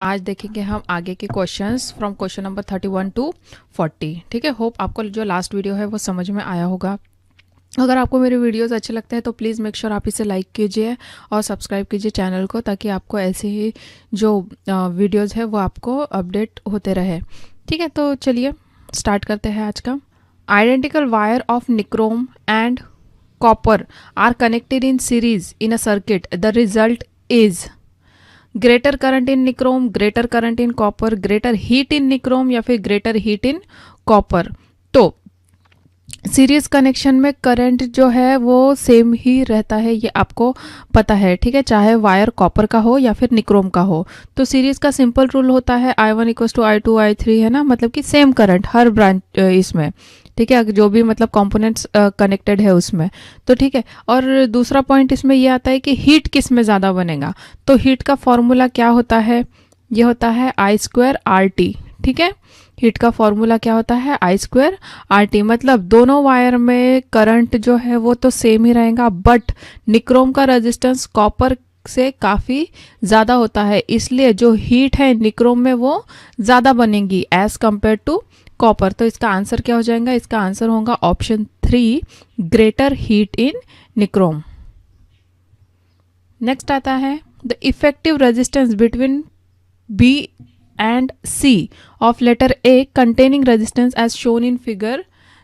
आज देखेंगे हम आगे के questions from question number 31 to 40। ठीक है, होप आपको जो लास्ट वीडियो है वो समझ में आया होगा। अगर आपको मेरे वीडियोस अच्छे लगते हैं तो प्लीज़ मेक श्योर आप इसे लाइक कीजिए और सब्सक्राइब कीजिए चैनल को, ताकि आपको ऐसे ही जो वीडियोस है वो आपको अपडेट होते रहे। ठीक है, तो चलिए स्टार्ट करते हैं आज का। Identical wire of nichrome and copper are connected in series in a circuit, the result is greater current in nichrome, greater current in copper, greater heat in nichrome या फिर ग्रेटर हीट इन कॉपर। तो series connection में current जो है वो same ही रहता है, ये आपको पता है। ठीक है, चाहे वायर कॉपर का हो या फिर निक्रोम का हो। तो सीरीज का सिंपल रूल होता है I1 equals to I2 I3, है ना, मतलब कि सेम करंट हर ब्रांच इसमें। ठीक है, जो भी मतलब कंपोनेंट्स कनेक्टेड है उसमें। तो ठीक है, और दूसरा पॉइंट इसमें ये आता है कि हीट किस में ज़्यादा बनेगा। तो हीट का फॉर्मूला क्या होता है, ये होता है I2RT। ठीक है, हीट का फॉर्मूला क्या होता है, I2RT। मतलब दोनों वायर में करंट जो है वो तो सेम ही रहेगा, बट निक्रोम का रेजिस्टेंस कॉपर से काफ़ी ज़्यादा होता है, इसलिए जो हीट है निक्रोम में वो ज़्यादा बनेगी एज कंपेयर टू कॉपर। तो इसका आंसर क्या हो जाएगा, इसका आंसर होगा option 3, greater heat in nichrome. Next आता है the effective resistance between B and C of letter A containing resistance as shown in figure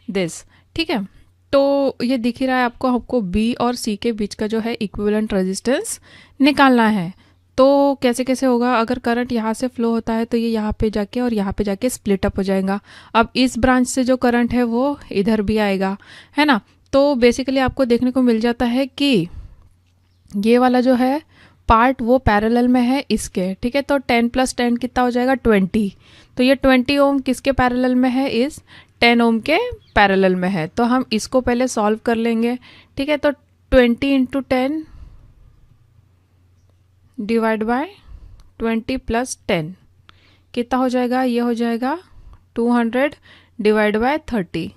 this। ठीक है, तो ये दिख ही रहा है आपको B और C के बीच का जो है इक्विवेलेंट रेजिस्टेंस निकालना है। तो कैसे कैसे होगा, अगर करंट यहाँ से फ्लो होता है तो ये यहाँ पे जाके और यहाँ पे जाके स्प्लिट अप हो जाएगा। अब इस ब्रांच से जो करंट है वो इधर भी आएगा, है ना। तो बेसिकली आपको देखने को मिल जाता है कि ये वाला जो है पार्ट वो पैरेलल में है इसके। ठीक है, तो 10 + 10 कितना हो जाएगा, 20। तो ये 20 ओम किसके पैरेलल में है, इस 10 ओम के पैरेलल में है। तो हम इसको पहले सॉल्व कर लेंगे। ठीक है, तो 20 × 10 डिवाइड बाय 20 + 10 कितना हो जाएगा, ये हो जाएगा 200 डिवाइड बाय 30।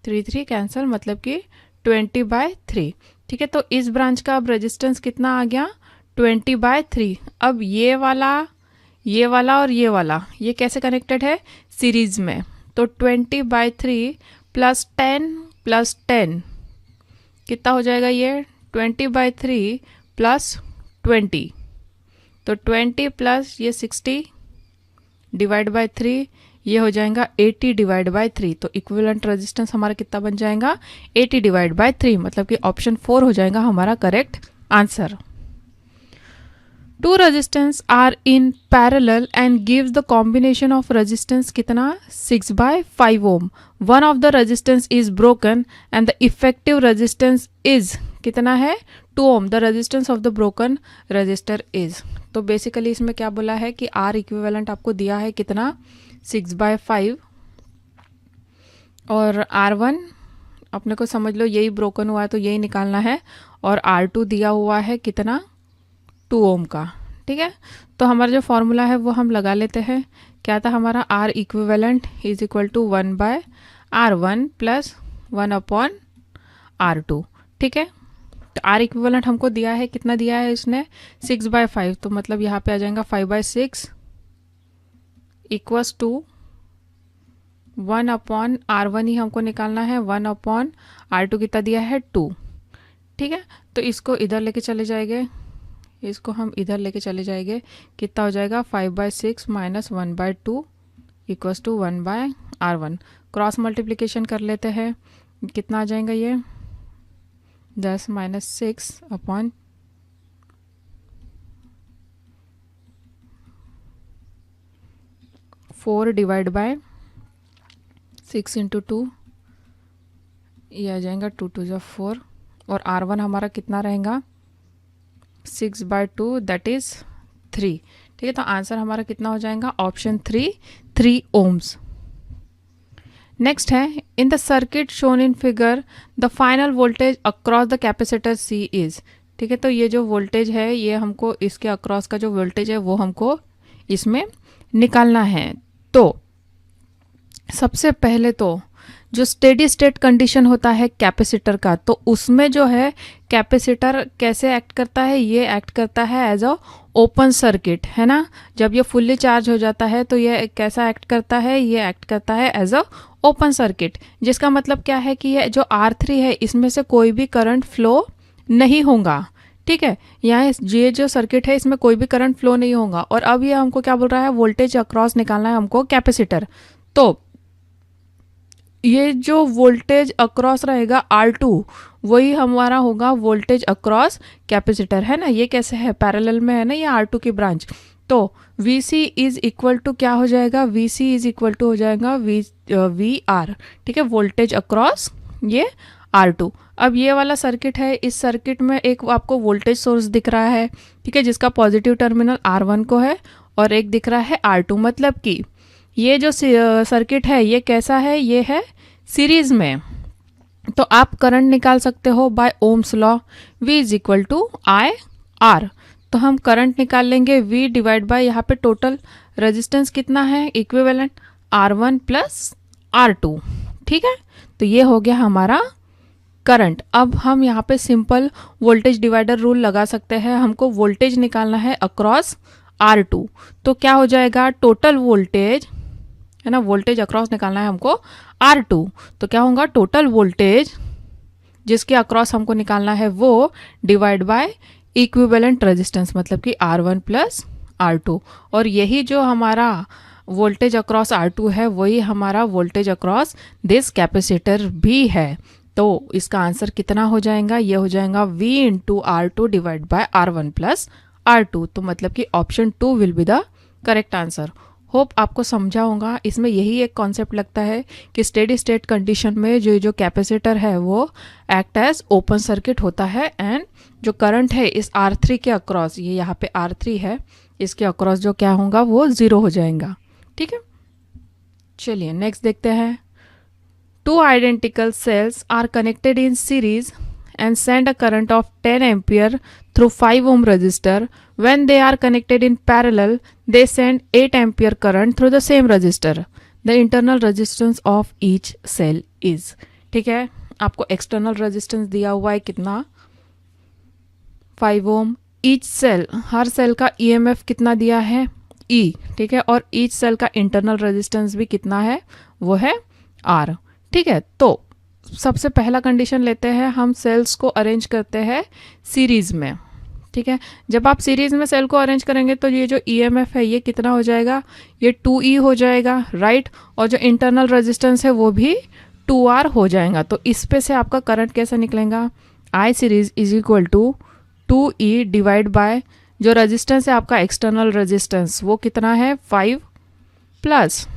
3 3 कैंसिल, मतलब कि 20/3। ठीक है, तो इस ब्रांच का अब रेजिस्टेंस कितना आ गया, 20/3। अब ये वाला और ये वाला ये कैसे कनेक्टेड है, सीरीज में। तो 20/3 + 10 + 10 कितना हो जाएगा, ये 20/3 + 20। तो 20 + ये 60 डिवाइड बाय 3, ये हो जाएगा 80 डिवाइड बाय 3। तो इक्विवेलेंट रेजिस्टेंस हमारा कितना बन जाएगा, 80 डिवाइड बाय 3, मतलब कि ऑप्शन 4 हो जाएगा हमारा correct answer. Two resistance are in parallel and gives the combination of resistance कितना, 6/5 ohm. One of the resistance is broken and the effective resistance is कितना है, 2 ohm. The resistance of the broken resistor is. तो basically इसमें क्या बोला है कि are equivalent आपको दिया है कितना, 6/5, और R1 अपने को समझ लो यही ब्रोकन हुआ है तो यही निकालना है, और R2 दिया हुआ है कितना, 2 ओम का। ठीक है, तो हमारा जो फॉर्मूला है वो हम लगा लेते हैं। क्या था हमारा, R equivalent is equal to 1/R1 + 1/R2। ठीक है, तो R इक्विवेलेंट हमको दिया है, कितना दिया है इसने, 6/5। तो मतलब यहाँ पे आ जाएगा 5/6 इक्वल्स टू 1/R1 ही हमको निकालना है, 1/R2 कितना दिया है, 2। ठीक है, तो इसको इधर लेके चले जाएंगे, इसको हम इधर लेके चले जाएंगे, कितना हो जाएगा, 5/6 - 1/2 equals to 1/R1। Cross multiplication कर लेते हैं, कितना आ जाएगा ये, 10 - 6 अपॉन 4 डिवाइड बाय 6 × 2, ये आ जाएगा 2 × 2 = 4, और R1 हमारा कितना रहेगा, 6/2 दैट इज 3। ठीक है, तो आंसर हमारा कितना हो जाएगा, ऑप्शन 3, 3 ओम्स। नेक्स्ट है, in the circuit shown in figure the final voltage across the capacitor C is. ठीक है, तो ये जो वोल्टेज है ये हमको इसके अक्रॉस का जो वोल्टेज है वो हमको इसमें निकालना है। तो सबसे पहले तो जो स्टेडी स्टेट कंडीशन होता है कैपेसिटर का, तो उसमें जो है कैपेसिटर कैसे एक्ट करता है, ये एक्ट करता है एज अ ओपन सर्किट, है ना। जब ये फुल्ली चार्ज हो जाता है तो ये कैसा एक्ट करता है, ये एक्ट करता है एज अ ओपन सर्किट, जिसका मतलब क्या है कि ये जो R3 है इसमें से कोई भी करंट फ्लो नहीं होगा। ठीक है, यहाँ ये जो सर्किट है इसमें कोई भी करंट फ्लो नहीं होगा। और अब ये हमको क्या बोल रहा है, वोल्टेज अक्रॉस निकालना है हमको कैपेसिटर। तो ये जो वोल्टेज अक्रॉस रहेगा R2, वही हमारा होगा वोल्टेज अक्रॉस कैपेसिटर, है ना। ये कैसे है, पैरेलल में है ना ये R2 की ब्रांच। तो VC इज इक्वल टू क्या हो जाएगा, VC इज इक्वल टू हो जाएगा VR, ठीक है, वोल्टेज अक्रॉस ये R2। अब ये वाला सर्किट है, इस सर्किट में एक आपको वोल्टेज सोर्स दिख रहा है, ठीक है, जिसका पॉजिटिव टर्मिनल R1 को है और एक दिख रहा है R2। मतलब कि ये जो सर्किट है ये कैसा है, ये है सीरीज में। तो आप करंट निकाल सकते हो by Ohm's law, V is equal to I R. तो हम करंट निकाल लेंगे V डिवाइड बाय यहाँ पे टोटल रेजिस्टेंस कितना है, इक्विवेलेंट R1 प्लस R2, ठीक है। तो ये हो गया हमारा करंट। अब हम यहाँ पे सिंपल वोल्टेज डिवाइडर रूल लगा सकते हैं। हमको वोल्टेज निकालना है अक्रॉस R2, तो क्या हो जाएगा, टोटल वोल्टेज, है ना, वोल्टेज अक्रॉस निकालना है हमको R2, तो क्या होगा, टोटल वोल्टेज जिसके अक्रॉस हमको निकालना है वो डिवाइड बाय इक्विवेलेंट रेजिस्टेंस, मतलब कि R1 प्लस R2। और यही जो हमारा वोल्टेज अक्रॉस R2 है वही हमारा वोल्टेज अक्रॉस दिस कैपेसिटर भी है। तो इसका आंसर कितना हो जाएगा, ये हो जाएगा V into R2 divide by R1 plus R2। तो मतलब कि option 2 will be the correct answer. Hope आपको समझा होगा। इसमें यही एक कॉन्सेप्ट लगता है कि स्टेडी स्टेट कंडीशन में जो कैपेसिटर है वो एक्ट एज ओपन सर्किट होता है, एंड जो करंट है इस R3 के अक्रॉस, ये यहाँ पे R3 है, इसके अक्रॉस जो क्या होगा वो 0 हो जाएगा। ठीक है, चलिए नेक्स्ट देखते हैं। Two identical cells are connected in series and send a current of 10 ampere through 5 ohm resistor. When they are connected in parallel, they send 8 ampere current through the same resistor. The internal resistance of each cell is, ठीक है, आपको external resistance दिया हुआ है कितना, 5 ओम। Each cell, हर cell का EMF कितना दिया है, E, ठीक है, और ईच सेल का इंटरनल रेजिस्टेंस भी कितना है, वो है R, ठीक है। तो सबसे पहला कंडीशन लेते हैं, हम सेल्स को अरेंज करते हैं सीरीज में, ठीक है। जब आप सीरीज में सेल को अरेंज करेंगे तो ये जो EMF है ये कितना हो जाएगा, ये 2E हो जाएगा, राइट। और जो इंटरनल रेजिस्टेंस है वो भी 2R हो जाएगा। तो इस पे से आपका करंट कैसा निकलेगा, I series is equal to 2E divide by जो रेजिस्टेंस है आपका एक्सटर्नल रेजिस्टेंस वो कितना है, 5 प्लस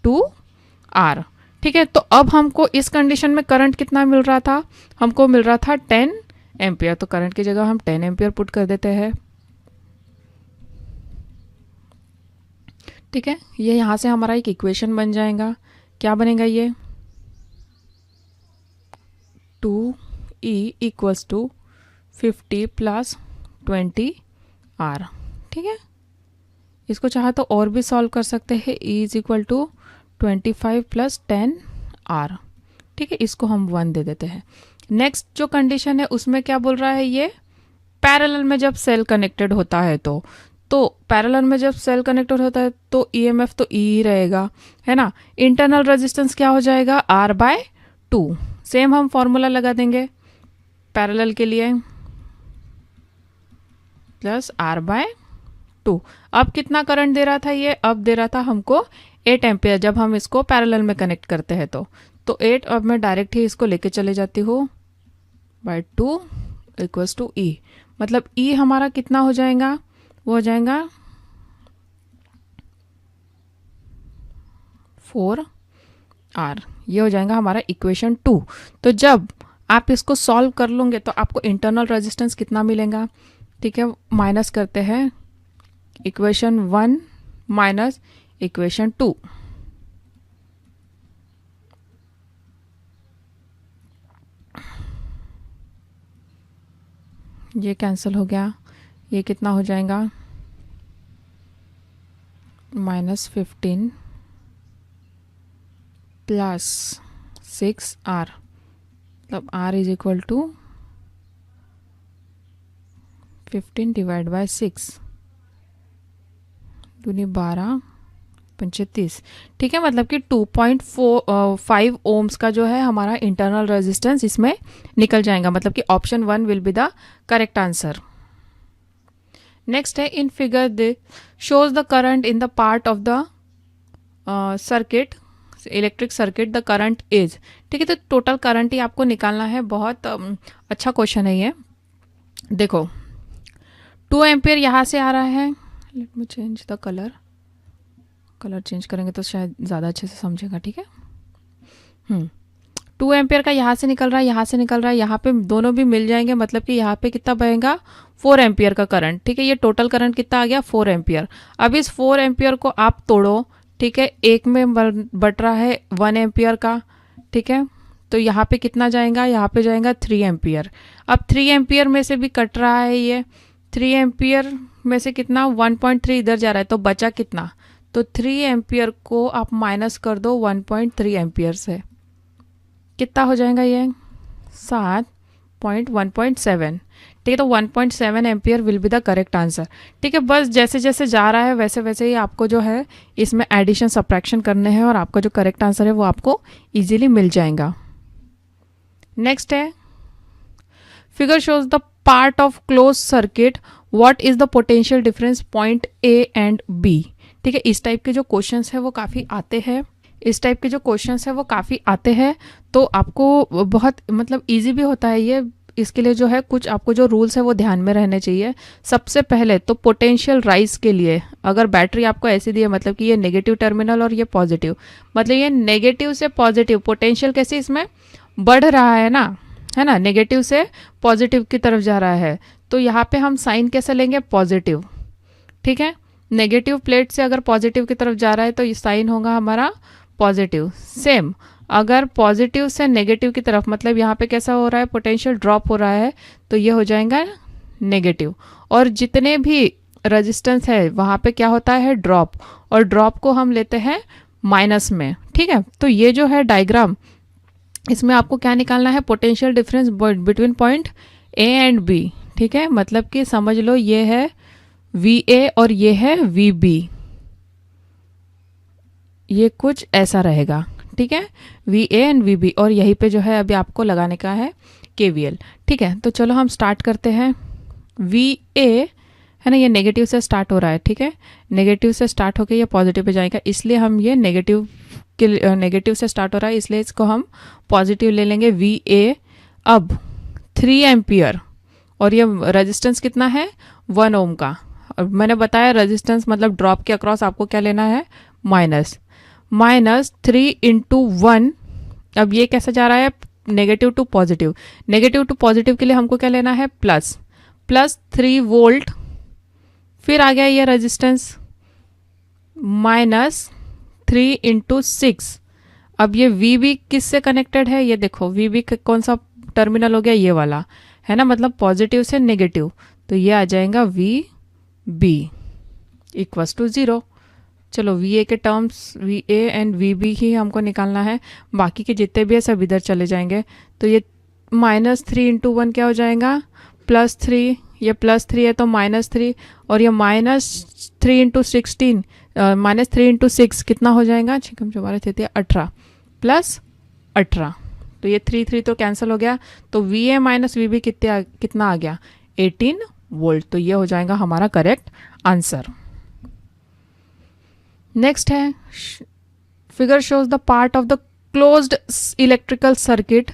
2R, ठीक है। तो अब हमको इस कंडीशन में करंट कितना मिल रहा था, हमको मिल रहा था 10 एम्पियर। तो करंट की जगह हम 10 एम्पियर पुट कर देते हैं, ठीक है। ये यहाँ से हमारा एक इक्वेशन बन जाएगा, क्या बनेगा ये, 2E equals to 50 plus 20R, ठीक है। इसको चाहे तो और भी सॉल्व कर सकते हैं, E is equal to 25 plus 10R, ठीक है, इसको हम 1 दे देते हैं। नेक्स्ट जो कंडीशन है उसमें क्या बोल रहा है, ये पैरेलल में जब सेल कनेक्टेड होता है तो पैरेलल में जब सेल कनेक्टेड होता है तो EMF तो E ही रहेगा, है ना। इंटरनल रेजिस्टेंस क्या हो जाएगा, R/2। सेम हम फॉर्मूला लगा देंगे पैरेलल के लिए, प्लस R/2। अब कितना करंट दे रहा था ये, अब दे रहा था हमको 8 एम्पियर जब हम इसको पैरेलल में कनेक्ट करते हैं तो 8। अब मैं डायरेक्ट ही इसको लेके चले जाती हूँ, बाय 2 इक्वल्स टू E। मतलब E हमारा कितना हो जाएगा, वो हो जाएगा 4R। ये हो जाएगा हमारा इक्वेशन 2। तो जब आप इसको सॉल्व कर लोगे तो आपको इंटरनल रेजिस्टेंस कितना मिलेगा, ठीक है। माइनस करते हैं इक्वेशन 1 माइनस इक्वेशन 2, ये कैंसिल हो गया, ये कितना हो जाएगा, -15 प्लस 6R, मतलब R is equal to 15 divide by 6 दूनी 12 35। ठीक है, मतलब कि 2.5 ओम्स का जो है हमारा इंटरनल रेजिस्टेंस इसमें निकल जाएगा, मतलब कि option 1 will be the correct answer. Next है, in figure they shows the current in the part of the circuit, electric circuit, the current is. ठीक है, तो टोटल करंट ही आपको निकालना है। बहुत अच्छा क्वेश्चन है ये। देखो 2 एम्पियर यहाँ से आ रहा है, let me change the colour, colour change करेंगे तो शायद ज़्यादा अच्छे से समझेगा। ठीक है, 2 एम्पियर का यहाँ से निकल रहा है, यहाँ से निकल रहा है, यहाँ पे दोनों भी मिल जाएंगे, मतलब कि यहाँ पे कितना बहेगा 4 एम्पियर का करंट। ठीक है, ये टोटल करंट कितना आ गया 4 एम्पियर। अब इस 4 एम्पियर को आप तोड़ो, ठीक है, एक में बट रहा है 1 एम्पियर का। ठीक है, तो यहाँ पे कितना जाएगा, यहाँ पे जाएगा 3 एम्पियर। अब 3 एम्पियर में से भी कट रहा है ये, 3 एम्पियर में से कितना 1.3 इधर जा रहा है, तो बचा कितना, तो 3 एम्पियर को आप माइनस कर दो 1.3 एम्पियर से, कितना हो जाएगा ये 1.7। ठीक है, तो 1.7 ampere will be the correct answer. ठीक है, बस जैसे जैसे जा रहा है वैसे वैसे ही आपको जो है इसमें एडिशन सब्ट्रैक्शन करने हैं और आपका जो करेक्ट आंसर है वो आपको इजीली मिल जाएगा। नेक्स्ट है, figure shows the part of close circuit, what is the potential difference point A and B. ठीक है, इस टाइप के जो क्वेश्चंस है वो काफ़ी आते हैं, इस टाइप के जो क्वेश्चंस है वो काफ़ी आते हैं, तो आपको बहुत मतलब इजी भी होता है ये। इसके लिए जो है कुछ आपको जो रूल्स है वो ध्यान में रहने चाहिए। सबसे पहले तो पोटेंशियल राइज के लिए अगर बैटरी आपको ऐसी दी है, मतलब कि ये नेगेटिव टर्मिनल और ये पॉजिटिव, मतलब ये नेगेटिव से पॉजिटिव पोटेंशियल कैसे इसमें बढ़ रहा है ना, है ना, नेगेटिव से पॉजिटिव की तरफ जा रहा है, तो यहाँ पे हम साइन कैसे लेंगे, पॉजिटिव। ठीक है, नेगेटिव प्लेट से अगर पॉजिटिव की तरफ जा रहा है तो ये साइन होगा हमारा पॉजिटिव। सेम अगर पॉजिटिव से नेगेटिव की तरफ, मतलब यहाँ पे कैसा हो रहा है, पोटेंशियल ड्रॉप हो रहा है, तो ये हो जाएगा नेगेटिव। और जितने भी रेजिस्टेंस है वहाँ पे क्या होता है, ड्रॉप, और ड्रॉप को हम लेते हैं माइनस में। ठीक है, तो ये जो है डायग्राम, इसमें आपको क्या निकालना है, potential difference between point A and B. ठीक है, मतलब कि समझ लो ये है VA और ये है VB, ये कुछ ऐसा रहेगा। ठीक है, VA एंड VB, और यहीं पे जो है अभी आपको लगाने का है KVL। ठीक है, तो चलो हम स्टार्ट करते हैं। VA है ना, ये नेगेटिव से स्टार्ट हो रहा है। ठीक है, नेगेटिव से स्टार्ट होकर ये पॉजिटिव पे जाएगा, इसलिए हम ये नेगेटिव से स्टार्ट हो रहा है, इसलिए इसको हम पॉजिटिव ले लेंगे VA। अब 3 एम्पियर और ये रेजिस्टेंस कितना है 1 ओम का। अब मैंने बताया रेजिस्टेंस मतलब ड्रॉप के अक्रॉस आपको क्या लेना है, माइनस 3 इंटू 1। अब ये कैसे जा रहा है, negative to positive, negative to positive के लिए हमको क्या लेना है, प्लस 3 वोल्ट। फिर आ गया ये रेजिस्टेंस -3 इंटू 6। अब ये VB किससे कनेक्टेड है, ये देखो VB कौन सा टर्मिनल हो गया, ये वाला है ना, मतलब पॉजिटिव से नेगेटिव, तो ये आ जाएगा VB इक्वल्स टू 0। चलो VA के टर्म्स VA एंड VB ही हमको निकालना है, बाकी के जितने भी है सब इधर चले जाएंगे। तो ये -3 इंटू 1 क्या हो जाएगा, +3, ये +3 है तो -3, और ये -3 इंटू 16, -3 इंटू 6 कितना हो जाएगा, छिकम चौबारा थे 18 प्लस 18, तो ये 3 तो कैंसिल हो गया, तो VA माइनस VB कितना आ गया 18 वोल्ट। तो ये हो जाएगा हमारा करेक्ट आंसर। नेक्स्ट है, figure shows the part of the closed electrical circuit,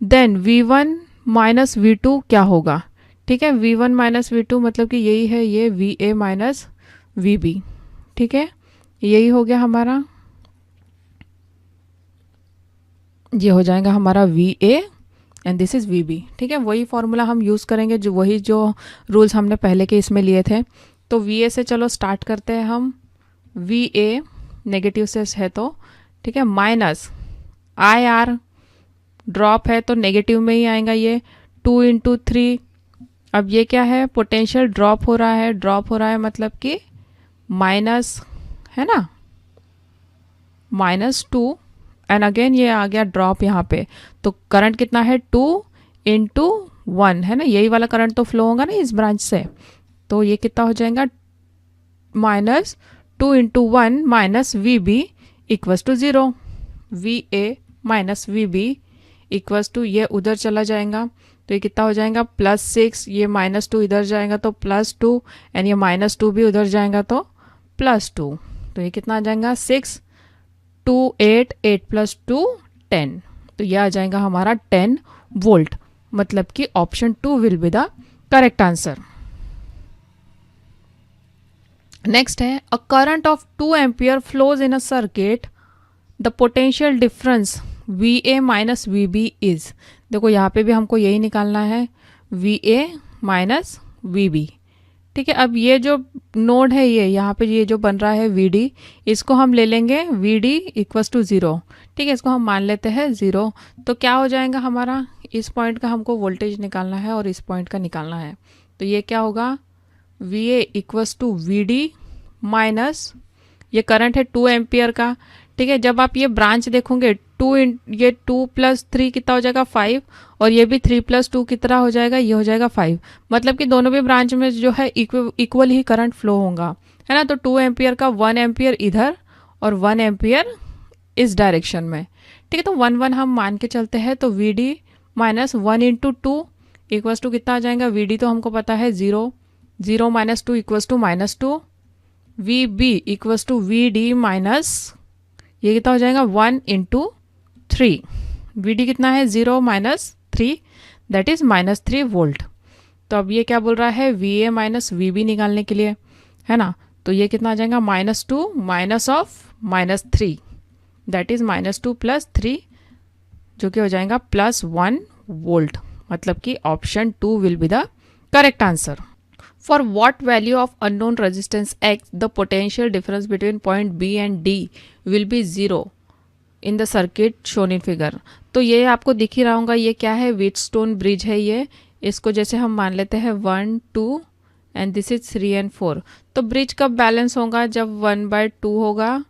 then V1 minus V2 क्या होगा। ठीक है, V1 माइनस V2 मतलब कि यही है ये VA माइनस VB। ठीक है, यही हो गया हमारा, ये हो जाएगा हमारा VA and this is VB। ठीक है, वही फॉर्मूला हम यूज़ करेंगे, जो वही जो रूल्स हमने पहले के इसमें लिए थे। तो VA से चलो स्टार्ट करते हैं हम। VA नेगेटिव से है तो ठीक है, माइनस IR ड्रॉप है तो नेगेटिव में ही आएगा ये 2 इंटू 3। अब ये क्या है, पोटेंशियल ड्रॉप हो रहा है मतलब कि माइनस है ना, -2 एंड अगेन ये आ गया ड्रॉप यहाँ पे, तो करंट कितना है 2 इंटू 1 है ना, यही वाला करंट तो फ्लो होगा ना इस ब्रांच से, तो ये कितना हो जाएगा -2 into 1 minus V B equals to 0, V A minus V B equals to, ये उधर चला जाएगा तो ये कितना हो जाएगा +6, ये -2 इधर जाएगा तो +2 एंड ये -2 भी उधर जाएगा तो +2, तो ये कितना आ जाएगा 6 2 8 8 + 2 10, तो ये आ जाएगा हमारा 10 वोल्ट, मतलब कि option 2 will be the correct answer. Next है a current of 2 ampere flows in a circuit, the potential difference V A minus V B is, देखो यहाँ पे भी हमको यही निकालना है V A minus V B, ठीक है। अब ये जो नोड है ये यहाँ पे ये जो बन रहा है वी डी, इसको हम ले लेंगे वी डी इक्वल्स टू 0, ठीक है, इसको हम मान लेते हैं 0, तो क्या हो जाएगा हमारा, इस पॉइंट का हमको वोल्टेज निकालना है और इस पॉइंट का निकालना है, तो ये क्या होगा V A equals to V D minus, ये करंट है 2 एम्पियर का, ठीक है। जब आप ये ब्रांच देखोगे ये 2 + 3 कितना हो जाएगा 5, और ये भी 3 + 2 कितना हो जाएगा, ये हो जाएगा 5, मतलब कि दोनों भी ब्रांच में जो है इक्वल ही करंट फ्लो होगा, है ना। तो 2 एम्पियर का 1 एम्पियर इधर और 1 एम्पियर इस डायरेक्शन में, ठीक है। तो 1 1 हम मान के चलते हैं, तो V D minus 1 into 2 equals to कितना आ जाएगा, वी डी तो हमको पता है 0, 0 - 2 equals to -2, V B equals to V D minus, ये कितना हो जाएगा 1 इंटू 3, वी डी कितना है 0 - 3 दैट इज -3 वोल्ट। तो अब ये क्या बोल रहा है V A minus V B निकालने के लिए, है ना, तो ये कितना आ जाएगा -2 माइनस ऑफ -3 दैट इज -2 + 3, जो कि हो जाएगा +1 वोल्ट, मतलब कि option 2 will be the correct answer. For what value of unknown resistance X the potential difference between point B and D will be 0 in the circuit shown in figure। तो ये आपको दिख ही रहा होगा, ये क्या है व्हीटस्टोन ब्रिज है ये, इसको जैसे हम मान लेते हैं 1 2 एंड दिस इज 3 and 4, तो ब्रिज कब बैलेंस होगा, जब 1/2 होगा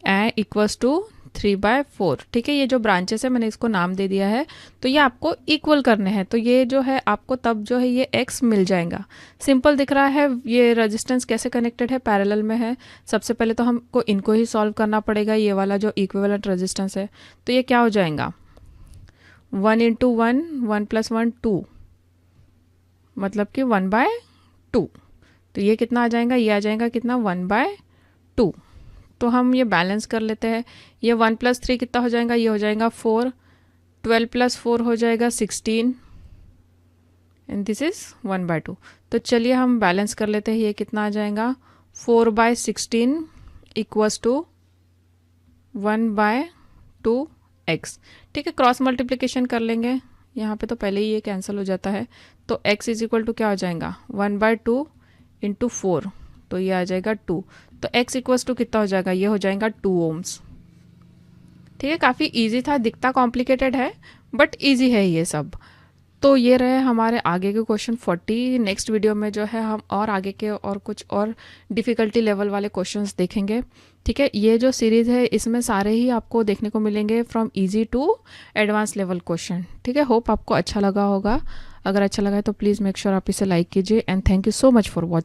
एंड इक्वल्स टू 3/4, ठीक है। ये जो ब्रांचेस है मैंने इसको नाम दे दिया है, तो ये आपको इक्वल करने हैं, तो ये जो है आपको तब जो है ये x मिल जाएगा। सिंपल दिख रहा है, ये रेजिस्टेंस कैसे कनेक्टेड है, पैरेलल में है। सबसे पहले तो हमको इनको ही सॉल्व करना पड़ेगा, ये वाला जो इक्विवेलेंट रेजिस्टेंस है, तो ये क्या हो जाएगा 1 इंटू 1 1 + 1 2, मतलब कि 1/2, तो ये कितना आ जाएगा, ये आ जाएगा कितना 1/2, तो हम ये बैलेंस कर लेते हैं, ये 1 + 3 कितना हो जाएगा, ये हो जाएगा 4, 12 + 4 हो जाएगा 16 एंड दिस इज 1/2, तो चलिए हम बैलेंस कर लेते हैं, ये कितना आ जाएगा 4/16 इक्वल्स टू 1/2x, ठीक है। क्रॉस मल्टीप्लिकेशन कर लेंगे, यहाँ पे तो पहले ही ये कैंसिल हो जाता है, तो x इज इक्वल टू क्या हो जाएगा 1/2 इंटू 4, तो ये आ जाएगा 2, तो x इक्वल्स टू कितना हो जाएगा, ये हो जाएगा 2 ohms, ठीक है। काफ़ी इजी था, दिखता कॉम्प्लिकेटेड है बट इजी है ये सब। तो ये रहे हमारे आगे के क्वेश्चन 40। नेक्स्ट वीडियो में जो है हम और आगे के और कुछ और डिफ़िकल्टी लेवल वाले क्वेश्चंस देखेंगे, ठीक है। ये जो सीरीज़ है इसमें सारे ही आपको देखने को मिलेंगे from easy to advance level question, ठीक है। होप आपको अच्छा लगा होगा, अगर अच्छा लगा है तो प्लीज़ मेक श्योर आप इसे लाइक कीजिए and thank you so much for watching.